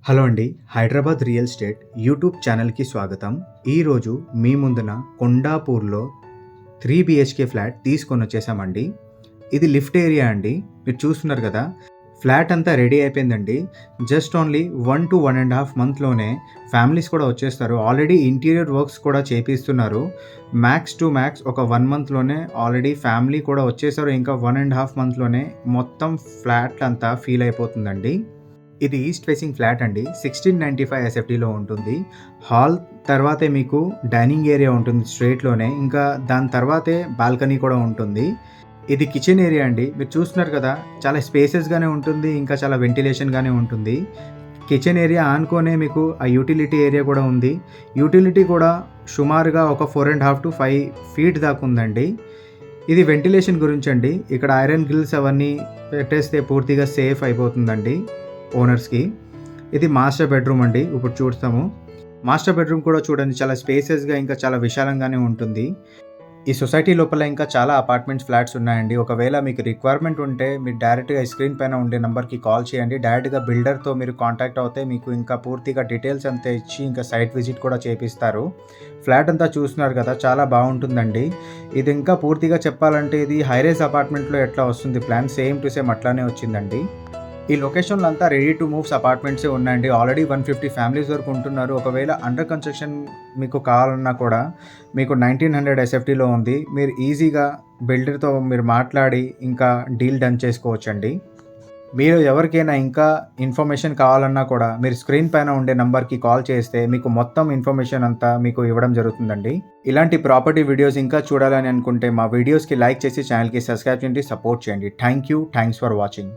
Hello అండి. Hyderabad real estate YouTube ఛానల్‌కి స్వాగతం. ఈరోజు మీ ముందున కొండాపూర్‌లో 3 బీహెచ్‌కే ఫ్లాట్ తీసుకొనొచ్చేసామండి. ఇది లిఫ్ట్ ఏరియా అండి. మీరు చూస్తున్నారు కదా! ఫ్లాట్ అంతా రెడీ అయిపోయిందండి. జస్ట్ ఓన్లీ 1 to 1.5 మంత్‌లోనే ఫ్యామిలీస్ కూడా వచ్చేస్తారు. ఆల్రెడీ ఇంటీరియర్ వర్క్స్ కూడా చేపిస్తున్నారు. మ్యాక్స్ టు మ్యాక్స్ ఒక 1 మంత్‌లోనే ఆల్రెడీ ఫ్యామిలీ కూడా వచ్చేసారు. ఇంకా 1.5 మంత్‌లోనే మొత్తం ఫ్లాట్ అంతా ఫీల్ అయిపోతుందండి. ఇది ఈస్ట్ ఫేసింగ్ ఫ్లాట్ అండి. 1695 ఎస్ఎఫ్టీలో ఉంటుంది. హాల్ తర్వాతే మీకు డైనింగ్ ఏరియా ఉంటుంది స్ట్రెయిట్‌లోనే. ఇంకా దాని తర్వాతే బాల్కనీ కూడా ఉంటుంది. ఇది కిచెన్ ఏరియా అండి. మీరు చూస్తున్నారు కదా! చాలా స్పేసెస్‌గానే ఉంటుంది. ఇంకా చాలా వెంటిలేషన్‌గానే ఉంటుంది. కిచెన్ ఏరియా ఆనుకునే మీకు ఆ యూటిలిటీ ఏరియా కూడా ఉంది. యూటిలిటీ కూడా సుమారుగా ఒక 4.5 to 5 ఫీట్ దాకా ఉందండి. ఇది వెంటిలేషన్ గురించండి. ఇక్కడ ఐరన్ గ్రిల్స్ అవన్నీ పెట్టేస్తే పూర్తిగా సేఫ్ అయిపోతుందండి ఓనర్స్‌కి. ఇది మాస్టర్ బెడ్‌రూమ్ అండి. ఇప్పుడు చూస్తాము. మాస్టర్ బెడ్‌రూమ్ కూడా చూడండి చాలా స్పేసెస్‌గా ఇంకా చాలా విశాలంగానే ఉంటుంది. ఈ సొసైటీ లోపల ఇంకా చాలా అపార్ట్మెంట్స్, ఫ్లాట్స్ ఉన్నాయండి. ఒకవేళ మీకు రిక్వైర్మెంట్ ఉంటే మీరు డైరెక్ట్‌గా ఈ స్క్రీన్ పైన ఉండే నంబర్‌కి కాల్ చేయండి. డైరెక్ట్‌గా బిల్డర్‌తో మీరు కాంటాక్ట్ అవుతే మీకు ఇంకా పూర్తిగా డీటెయిల్స్ అంతా ఇచ్చి ఇంకా సైట్ విజిట్ కూడా చేపిస్తారు. ఫ్లాట్ అంతా చూస్తున్నారు కదా! చాలా బాగుంటుందండి. ఇది ఇంకా పూర్తిగా చెప్పాలంటే ఇది హై రైజ్ అపార్ట్మెంట్‌లో ఎట్లా వస్తుంది ప్లాన్ సేమ్ టు సేమ్ అట్లానే వచ్చిందండి. ఈ లొకేషన్‌లో అంతా రెడీ టు మూవ్స్ అపార్ట్మెంట్సే ఉన్నాయండి. ఆల్రెడీ 150 ఫ్యామిలీస్ వరకు ఉంటున్నారు. ఒకవేళ అండర్ కన్‌స్ట్రక్షన్ మీకు కావాలన్నా కూడా మీకు 1900 ఎస్ఎఫ్టీలో ఉంది. మీరు ఈజీగా బిల్డర్‌తో మీరు మాట్లాడి ఇంకా డీల్ డన్ చేసుకోవచ్చండి. మీరు ఎవరికైనా ఇంకా ఇన్ఫర్మేషన్ కావాలన్నా కూడా మీరు స్క్రీన్ పైన ఉండే నంబర్‌కి కాల్ చేస్తే మీకు మొత్తం ఇన్ఫర్మేషన్ అంతా మీకు ఇవ్వడం జరుగుతుందండి. ఇలాంటి ప్రాపర్టీ వీడియోస్ ఇంకా చూడాలని అనుకుంటే మా వీడియోస్‌కి లైక్ చేసి ఛానల్‌కి సబ్స్క్రైబ్ చేయండి, సపోర్ట్ చేయండి. Thanks for watching.